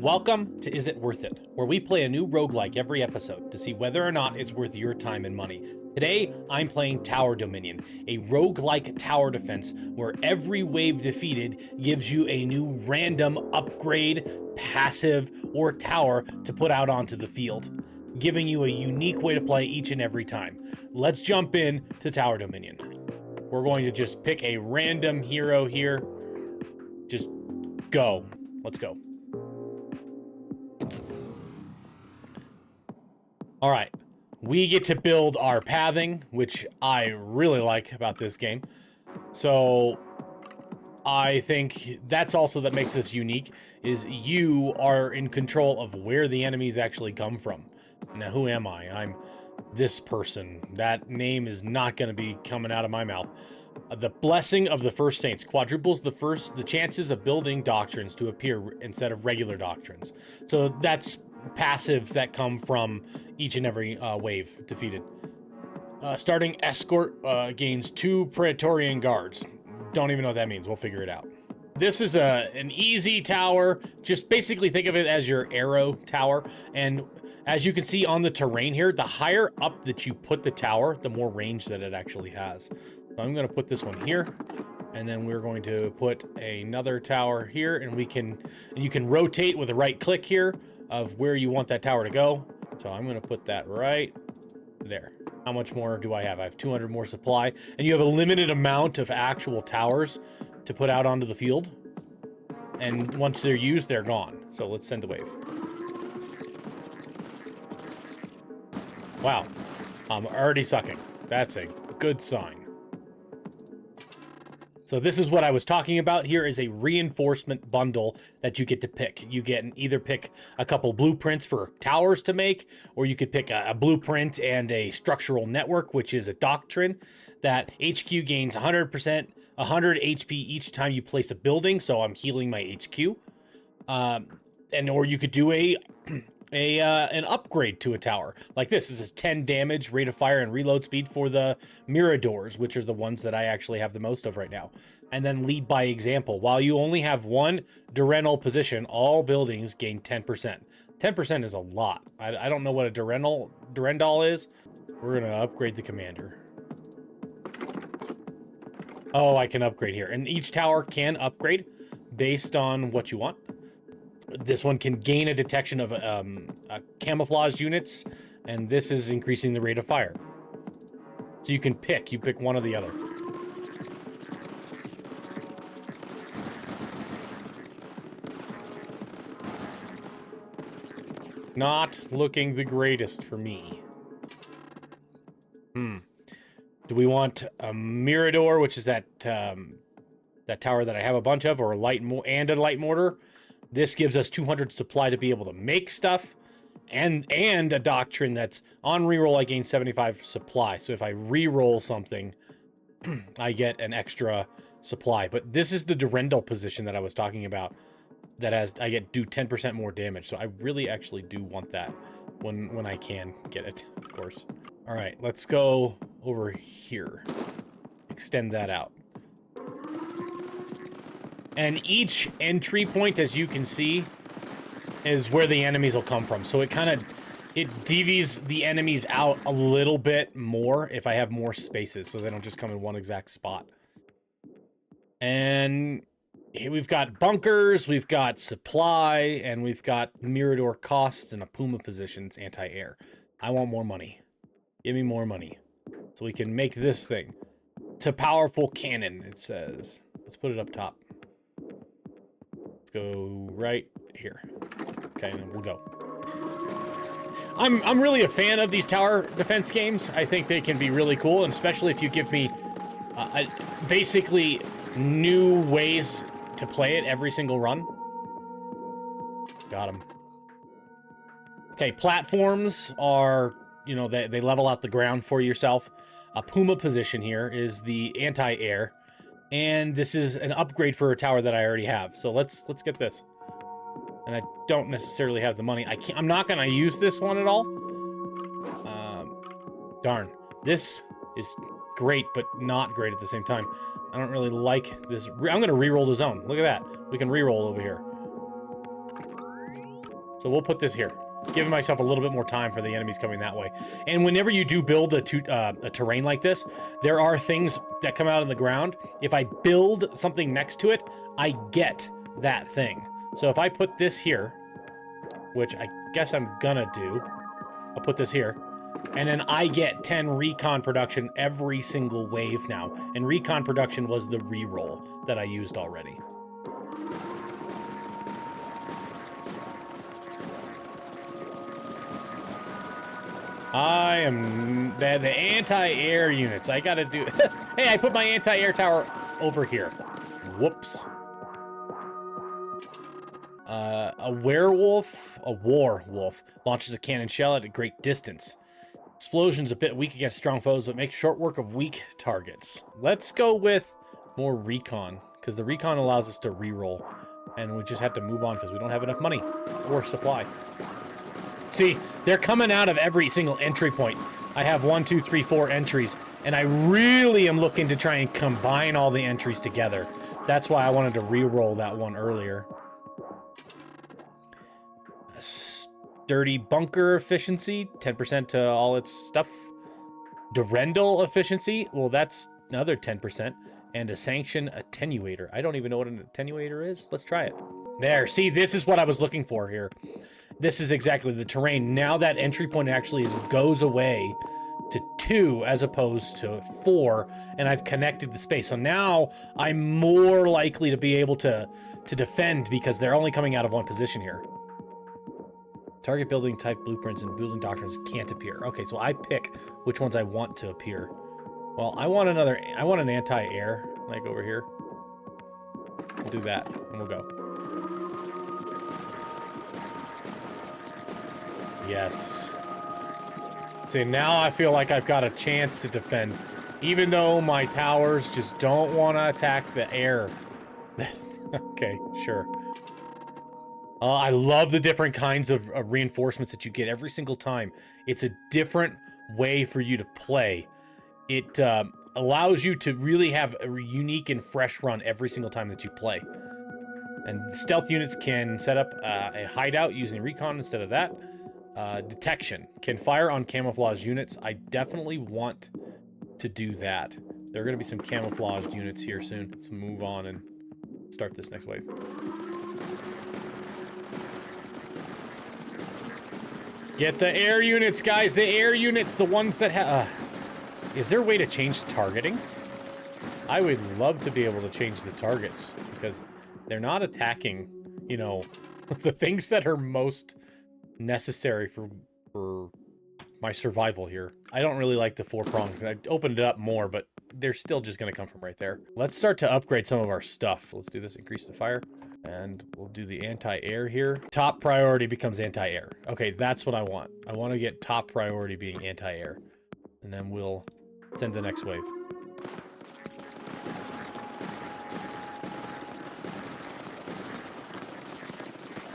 Welcome to Is It Worth It, where we play a new roguelike every episode to see whether or not it's worth your time and money. Today, I'm playing Tower Dominion, a roguelike tower defense where every wave defeated gives you a new random upgrade, passive, or tower to put out onto the field, giving you a unique way to play each and every time. Let's jump in to Tower Dominion. We're going to just pick a random hero here. Just go. Let's go. All right, we get to build our pathing, which I really like about this game. So I think that's also that makes this unique, is you are in control of where the enemies actually come from. Now, who am I? I'm this person. That name is not going to be coming out of my mouth. The Blessing of the First Saints quadruples the chances of building doctrines to appear instead of regular doctrines. So that's passives that come from each and every wave defeated. Starting escort gains 2 Praetorian guards. Don't even know what that means. We'll figure it out. This is an easy tower. Just basically think of it as your arrow tower. And as you can see on the terrain here, the higher up that you put the tower, the more range that it actually has. So I'm going to put this one here. And then we're going to put another tower here. And you can rotate with a right click here of where you want that tower to go. So I'm going to put that right there. How much more do I have? I have 200 more supply. And you have a limited amount of actual towers to put out onto the field. And once they're used, they're gone. So let's send a wave. Wow. I'm already sucking. That's a good sign. So this is what I was talking about. Here is a reinforcement bundle that you get to pick. You get either pick a couple blueprints for towers to make, or you could pick a blueprint and a structural network, which is a doctrine that HQ gains 100%, 100 HP each time you place a building. So I'm healing my HQ. Or you could do an upgrade to a tower like this. This is 10 damage, rate of fire, and reload speed for the Miradors, which are the ones that I actually have the most of right now. And then lead by example. While you only have one Durenal position, all buildings gain 10%. 10% is a lot. I don't know what a Durendal is. We're gonna upgrade the commander. Oh, I can upgrade here, and each tower can upgrade based on what you want. This one can gain a detection of camouflage units, and this is increasing the rate of fire. So you pick one or the other. Not looking the greatest for me. Do we want a Mirador, which is that tower that I have a bunch of, or a light mortar? This gives us 200 supply to be able to make stuff, and a doctrine that's on reroll. I gain 75 supply. So if I reroll something, I get an extra supply. But this is the Durendal position that I was talking about. That do 10% more damage. So I really actually do want that when I can get it, of course. All right, let's go over here. Extend that out. And each entry point, as you can see, is where the enemies will come from. So it devies the enemies out a little bit more if I have more spaces, so they don't just come in one exact spot. And here we've got bunkers, we've got supply, and we've got Mirador costs and a Puma positions anti-air. I want more money. Give me more money. So we can make this thing. It's a powerful cannon, it says. Let's put it up top. Let's go right here. Okay, and we'll go. I'm really a fan of these tower defense games. I think they can be really cool, and especially if you give me basically new ways to play it every single run. Got him. Okay, platforms are, they level out the ground for yourself. A Puma position here is the anti-air. And this is an upgrade for a tower that I already have. So let's get this. And I don't necessarily have the money. I'm not going to use this one at all. Darn. This is great, but not great at the same time. I don't really like this. I'm going to reroll the zone. Look at that. We can reroll over here. So we'll put this here, giving myself a little bit more time for the enemies coming that way. And whenever you do build a terrain like this, there are things that come out of the ground. If I build something next to it, I get that thing. So if I put this here, which I guess I'm gonna do, I'll put this here, and then I get 10 recon production every single wave now. And recon production was the reroll that I used already. I am the anti-air units. I gotta do. Hey, I put my anti-air tower over here. Whoops. A war wolf, launches a cannon shell at a great distance. Explosion's a bit weak against strong foes, but makes short work of weak targets. Let's go with more recon, because the recon allows us to reroll, and we just have to move on because we don't have enough money or supply. See, they're coming out of every single entry point. I have 1, 2, 3, 4 entries, and I really am looking to try and combine all the entries together. That's why I wanted to re-roll that one earlier. Sturdy bunker efficiency, 10% to all its stuff. Durendal efficiency, well, that's another 10%. And a sanction attenuator. I don't even know what an attenuator is. Let's try it. There, see, this is what I was looking for here. This is exactly the terrain. Now that entry point actually goes away to 2 as opposed to 4, and I've connected the space. So now I'm more likely to be able to defend because they're only coming out of one position here. Target building type blueprints and building doctrines can't appear. Okay, so I pick which ones I want to appear. Well, I want an anti-air, like over here. We'll do that, and we'll go. Yes. See, now I feel like I've got a chance to defend, even though my towers just don't want to attack the air. Okay, sure. I love the different kinds of reinforcements that you get every single time. It's a different way for you to play. It allows you to really have a unique and fresh run every single time that you play. And stealth units can set up a hideout using recon instead of that. Detection can fire on camouflage units. I definitely want to do that. There are going to be some camouflaged units here soon. Let's move on and start this next wave. Get the air units, guys. The air units, the ones that have... is there a way to change targeting? I would love to be able to change the targets because they're not attacking, you know, the things that are most necessary for my survival here. I don't really like the 4 prongs. I opened it up more, but they're still just going to come from right there. Let's start to upgrade some of our stuff. Let's do this. Increase the fire. And we'll do the anti-air here. Top priority becomes anti-air. Okay, that's what I want. I want to get top priority being anti-air. And then we'll send the next wave.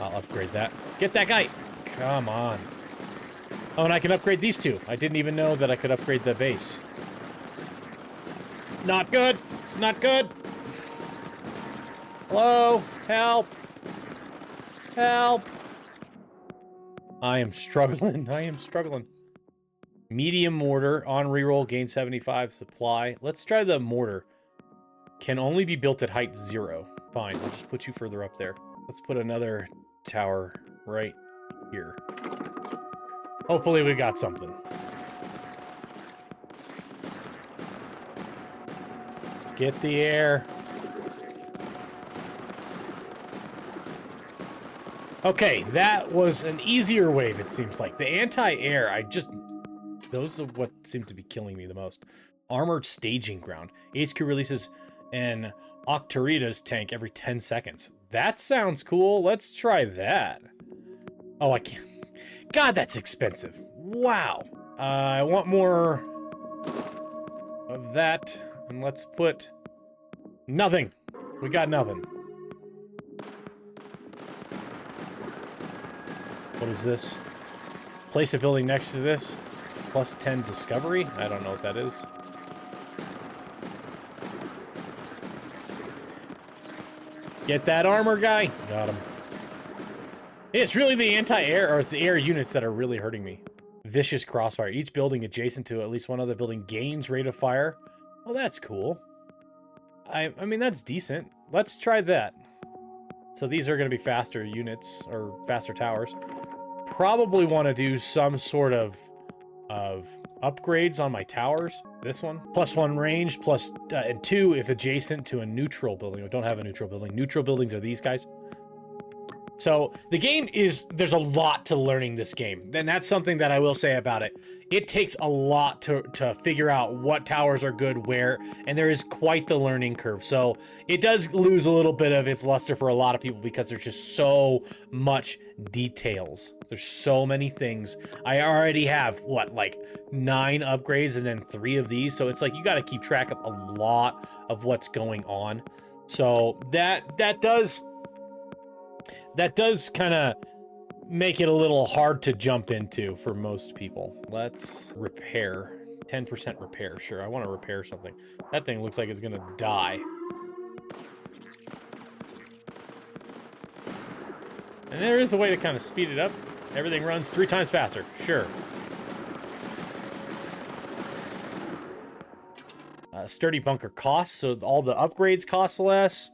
I'll upgrade that. Get that guy! Come on. Oh, and I can upgrade these 2. I didn't even know that I could upgrade the base. Not good! Not good! Hello? Help! Help! I am struggling. I am struggling. Medium mortar. On reroll. Gain 75 supply. Let's try the mortar. Can only be built at height 0. Fine. I'll just put you further up there. Let's put another tower right here. Hopefully we got something. Get the air. Okay, that was an easier wave, it seems like. The anti-air, those are what seems to be killing me the most. Armored staging ground. HQ releases an Octoritas tank every 10 seconds. That sounds cool. Let's try that. Oh, I can't. God, that's expensive. Wow. I want more of that. And let's put nothing. We got nothing. What is this? Place a building next to this. Plus 10 discovery? I don't know what that is. Get that armor guy. Got him. It's really the anti-air, or it's the air units that are really hurting me. Vicious crossfire. Each building adjacent to at least one other building gains rate of fire. Well, that's cool. I mean, that's decent. Let's try that. So these are going to be faster units, or faster towers. Probably want to do some sort of upgrades on my towers. This one. +1 range, and 2 if adjacent to a neutral building. We don't have a neutral building. Neutral buildings are these guys. So the game there's a lot to learning this game. And that's something that I will say about it. It takes a lot to figure out what towers are good where, and there is quite the learning curve. So it does lose a little bit of its luster for a lot of people because there's just so much details. There's so many things. I already have, what, like 9 upgrades and then 3 of these. So it's like you got to keep track of a lot of what's going on. So that does kind of make it a little hard to jump into for most people. Let's repair. 10% repair. Sure, I want to repair something. That thing looks like it's going to die. And there is a way to kind of speed it up. Everything runs 3 times faster. Sure. Sturdy bunker costs, so all the upgrades cost less.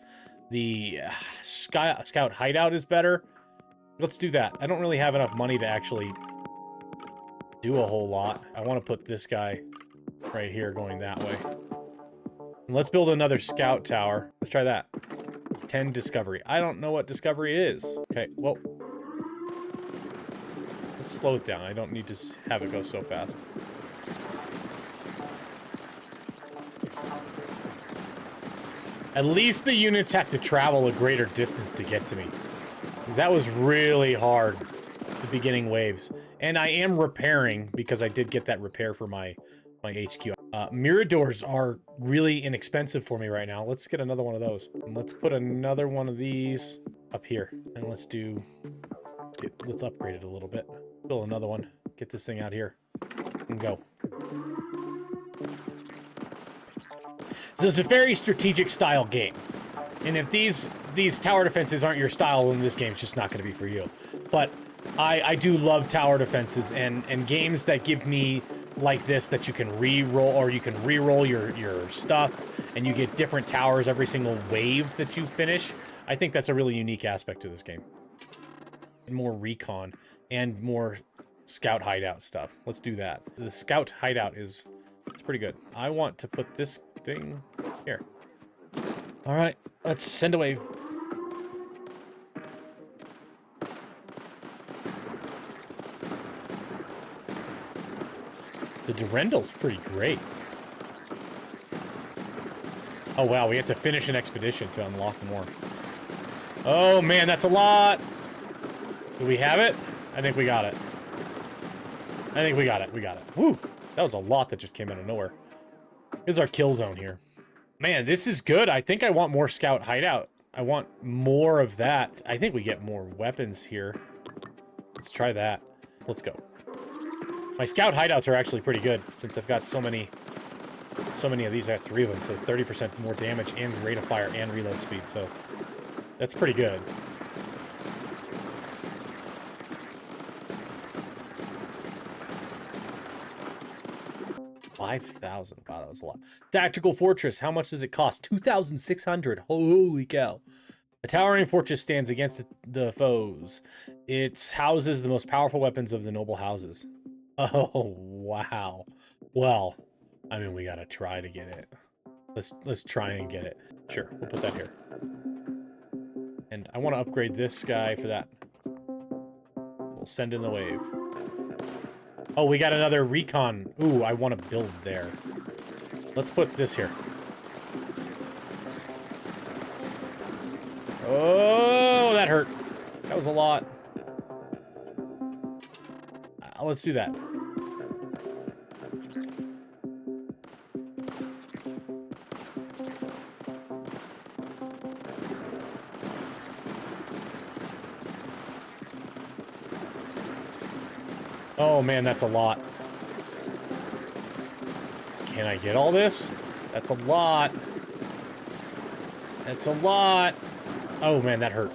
The scout hideout is better. Let's do that. I don't really have enough money to actually do a whole lot. I want to put this guy right here going that way. And let's build another scout tower. Let's try that. 10 discovery. I don't know what discovery is. Okay, well. Let's slow it down. I don't need to have it go so fast. At least the units have to travel a greater distance to get to me. That was really hard, the beginning waves. And I am repairing, because I did get that repair for my HQ. Miradors are really inexpensive for me right now. Let's get another one of those. And let's put another one of these up here. And let's upgrade it a little bit. Build another one. Get this thing out here. And go. So it's a very strategic style game. And if these tower defenses aren't your style, then this game's just not going to be for you. But I do love tower defenses and games that give me like this, that you can re-roll, or you can re-roll your stuff and you get different towers every single wave that you finish. I think that's a really unique aspect to this game. More recon and more scout hideout stuff. Let's do that. The scout hideout it's pretty good. I want to put this thing here. All right, let's send a wave. The Durendal's pretty great. Oh wow, we have to finish an expedition to unlock more. Oh man, that's a lot. Do we have it? I think we got it. I think we got it. We got it. Woo! That was a lot that just came out of nowhere. Here's our kill zone here. Man, this is good. I think I want more scout hideout. I want more of that. I think we get more weapons here. Let's try that. Let's go. My scout hideouts are actually pretty good since I've got so many of these. I have 3 of them, so 30% more damage and rate of fire and reload speed. So that's pretty good. $5,000. Wow, that was a lot. Tactical fortress. How much does it cost? 2,600. Holy cow. A towering fortress stands against the foes. It houses the most powerful weapons of the noble houses. Oh, wow. Well, I mean, we gotta try to get it. Let's try and get it. Sure, we'll put that here. And I want to upgrade this guy for that. We'll send in the wave. Oh, we got another recon. Ooh, I want to build there. Let's put this here. Oh, that hurt. That was a lot. Let's do that. Oh man, that's a lot. Can I get all this? That's a lot. That's a lot. Oh man, that hurt.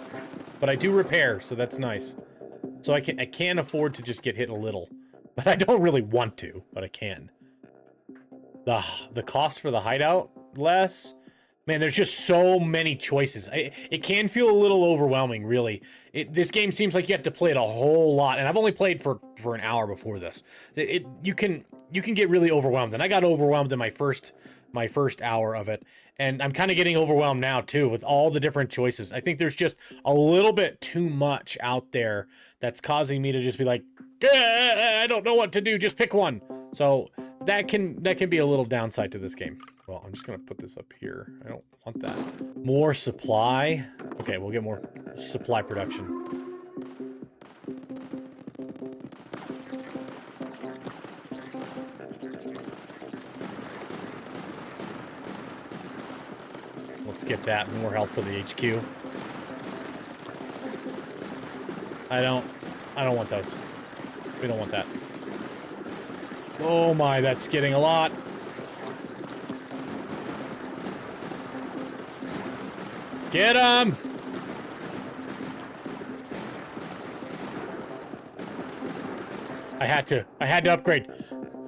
But I do repair, so that's nice. So I can afford to just get hit a little. But I don't really want to, but I can. The cost for the hideout, less. Man, there's just so many choices. It can feel a little overwhelming, really. This game seems like you have to play it a whole lot, and I've only played for an hour before this. You can get really overwhelmed, and I got overwhelmed in my first hour of it, and I'm kind of getting overwhelmed now too with all the different choices. I think there's just a little bit too much out there that's causing me to just be like, I don't know what to do. Just pick one. So that can be a little downside to this game. Well, I'm just gonna put this up here. I don't want that. More supply. Okay, we'll get more supply production. Let's get that. More health for the HQ. I don't want those. We don't want that. Oh my, that's getting a lot. Get him! I had to upgrade.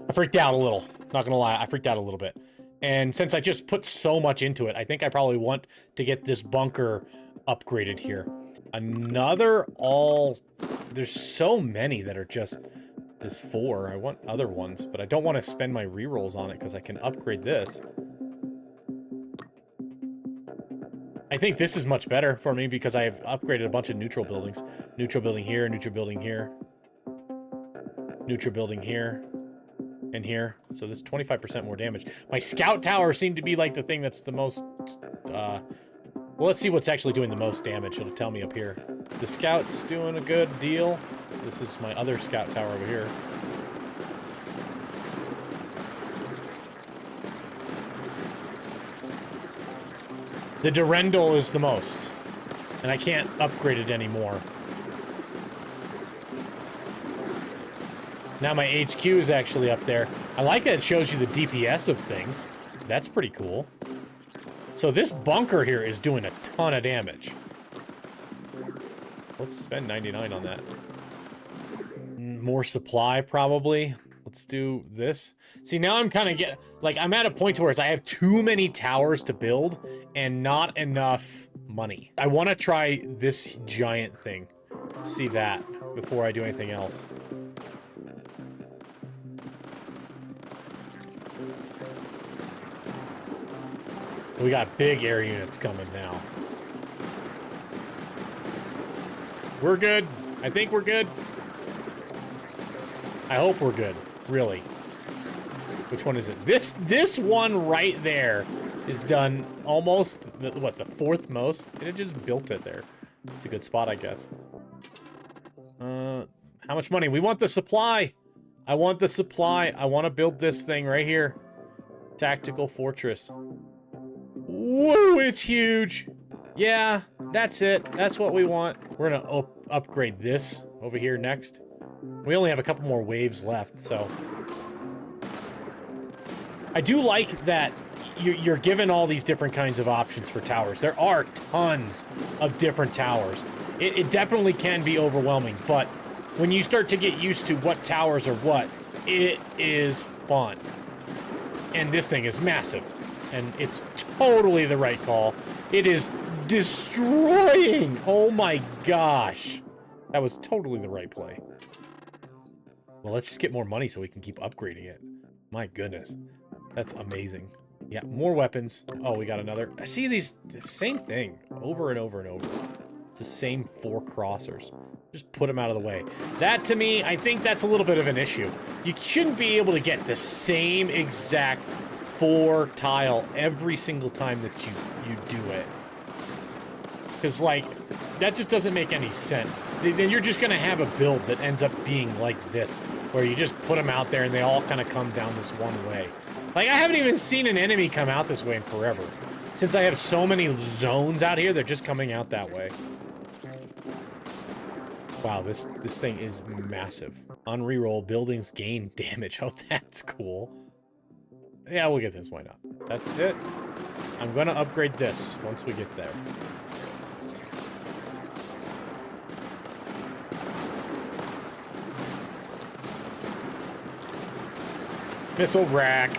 I freaked out a little. Not gonna lie, I freaked out a little bit. And since I just put so much into it, I think I probably want to get this bunker upgraded here. There's so many that are just this 4. I want other ones, but I don't want to spend my rerolls on it because I can upgrade this. I think this is much better for me because I have upgraded a bunch of neutral buildings. Neutral building here, neutral building here. Neutral building here. And here. So this 25% more damage. My scout tower seemed to be like the thing that's the most... well, let's see what's actually doing the most damage. It'll tell me up here. The scout's doing a good deal. This is my other scout tower over here. The Durendal is the most. And I can't upgrade it anymore. Now my HQ is actually up there. I like that it shows you the DPS of things. That's pretty cool. So this bunker here is doing a ton of damage. Let's spend 99 on that. More supply, probably. Let's do this. See, now I'm kind of I'm at a point to where I have too many towers to build and not enough money. I want to try this giant thing. See that before I do anything else. We got big air units coming now. We're good. I think we're good. I hope we're good. Really. Which one is it? This one right there is done almost, the 4th most? It just built it there. It's a good spot, I guess. How much money? We want the supply. I want the supply. I want to build this thing right here. Tactical fortress. Whoa, it's huge. Yeah, that's it. That's what we want. We're gonna upgrade this over here next. We only have a couple more waves left, so... I do like that you're given all these different kinds of options for towers. There are tons of different towers. It definitely can be overwhelming, but when you start to get used to what towers are what, it is fun. And this thing is massive. And it's totally the right call. It is destroying! Oh my gosh. That was totally the right play. Well, let's just get more money so we can keep upgrading it. My goodness. That's amazing. Yeah, more weapons. Oh, we got another. I see the same thing over and over and over. It's the same 4 crossers. Just put them out of the way. That, to me, I think that's a little bit of an issue. You shouldn't be able to get the same exact 4 tile every single time that you do it. Because, like, that just doesn't make any sense. Then you're just going to have a build that ends up being like this, where you just put them out there and they all kind of come down this one way. Like, I haven't even seen an enemy come out this way in forever. Since I have so many zones out here, they're just coming out that way. Wow, this thing is massive. On reroll, buildings gain damage. Oh, that's cool. Yeah, we'll get this. Why not? That's it. I'm going to upgrade this once we get there. Missile rack.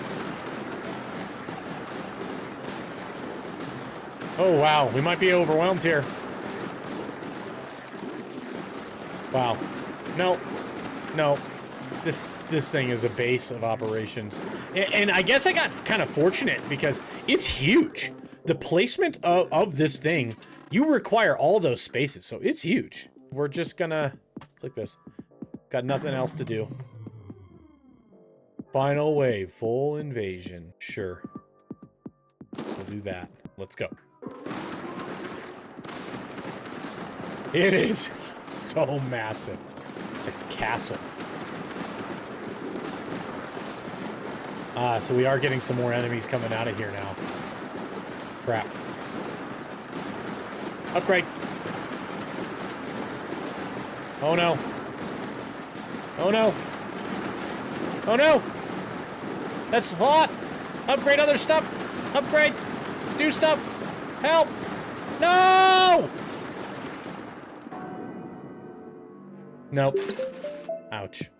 Oh, wow. We might be overwhelmed here. Wow. No. No. This thing is a base of operations. And I guess I got kind of fortunate because it's huge. The placement of this thing, you require all those spaces, so it's huge. We're just gonna click this. Got nothing else to do. Final wave, full invasion. Sure. We'll do that. Let's go. It is so massive. It's a castle. So we are getting some more enemies coming out of here now. Crap. Upgrade. Oh no. Oh no. Oh no! That's a lot! Upgrade other stuff! Upgrade! Do stuff! Help! No! Nope. Ouch.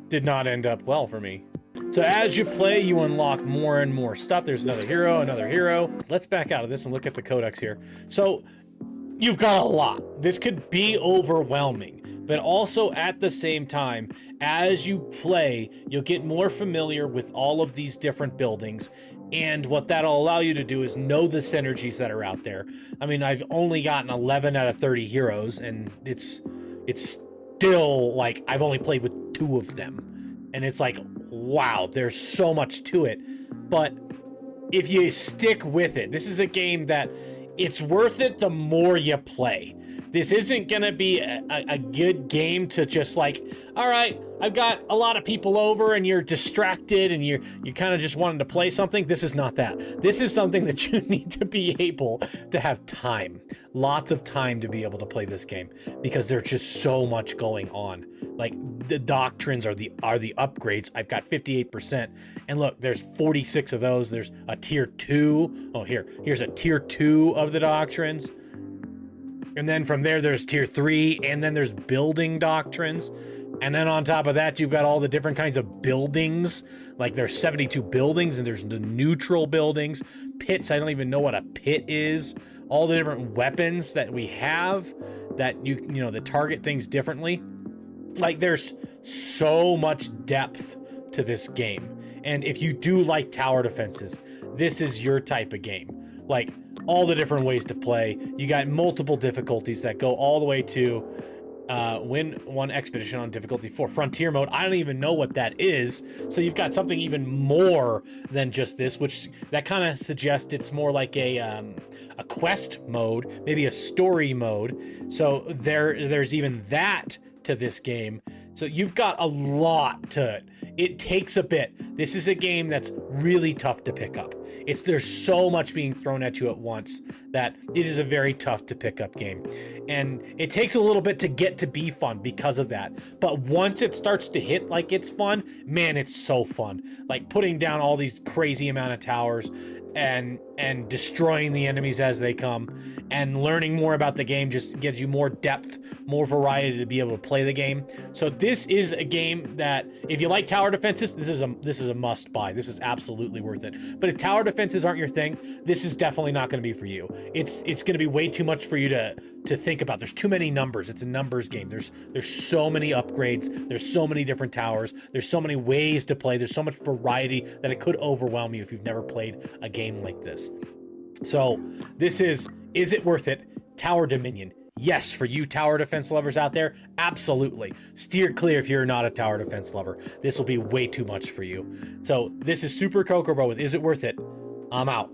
Did not end up well for me. So as you play, you unlock more and more stuff. There's another hero, another hero. Let's back out of this and look at the codex here. So you've got a lot. This could be overwhelming, but also at the same time, as you play, you'll get more familiar with all of these different buildings. And what that'll allow you to do is know the synergies that are out there. I mean, I've only gotten 11 out of 30 heroes, and it's still like I've only played with 2 of them. And it's like, wow, there's so much to it. But if you stick with it, this is a game that it's worth it the more you play. This isn't gonna be a good game to just like, all right, I've got a lot of people over and you're distracted and you kind of just wanting to play something. This is not that. This is something that you need to be able to have time, lots of time to be able to play this game because there's just so much going on. Like the doctrines are the upgrades. I've got 58%, and look, there's 46 of those. There's a tier 2. Oh, here's a tier 2 of the doctrines. And then from there's tier 3, and then there's building doctrines. And then on top of that, you've got all the different kinds of buildings. Like there's 72 buildings, and there's the neutral buildings. Pits, I don't even know what a pit is. All the different weapons that we have that you know, that target things differently. Like there's so much depth to this game. And if you do like tower defenses, this is your type of game. Like all the different ways to play. You got multiple difficulties that go all the way to win one expedition on difficulty 4. Frontier mode, I don't even know what that is. So you've got something even more than just this, which that kind of suggests it's more like a quest mode, maybe a story mode. So there's even that to this game. So you've got a lot to it. It takes a bit. This is a game that's really tough to pick up. There's so much being thrown at you at once that it is a very tough to pick up game. And it takes a little bit to get to be fun because of that. But once it starts to hit like it's fun, man, it's so fun. Like putting down all these crazy amount of towers and destroying the enemies as they come, and learning more about the game just gives you more depth, more variety to be able to play the game. So this is a game that if you like tower defenses, this is a must buy. This is absolutely worth it. But if tower defenses aren't your thing, this is definitely not going to be for you. It's going to be way too much for you to think about. There's too many numbers. It's a numbers game. There's so many upgrades. There's so many different towers. There's so many ways to play. There's so much variety that it could overwhelm you if you've never played a game like this. So this is it worth it? Tower Dominion. Yes, for you tower defense lovers out there, absolutely. Steer clear if you're not a tower defense lover. This will be way too much for you. So this is Super Kokobo with Is It Worth It? I'm out.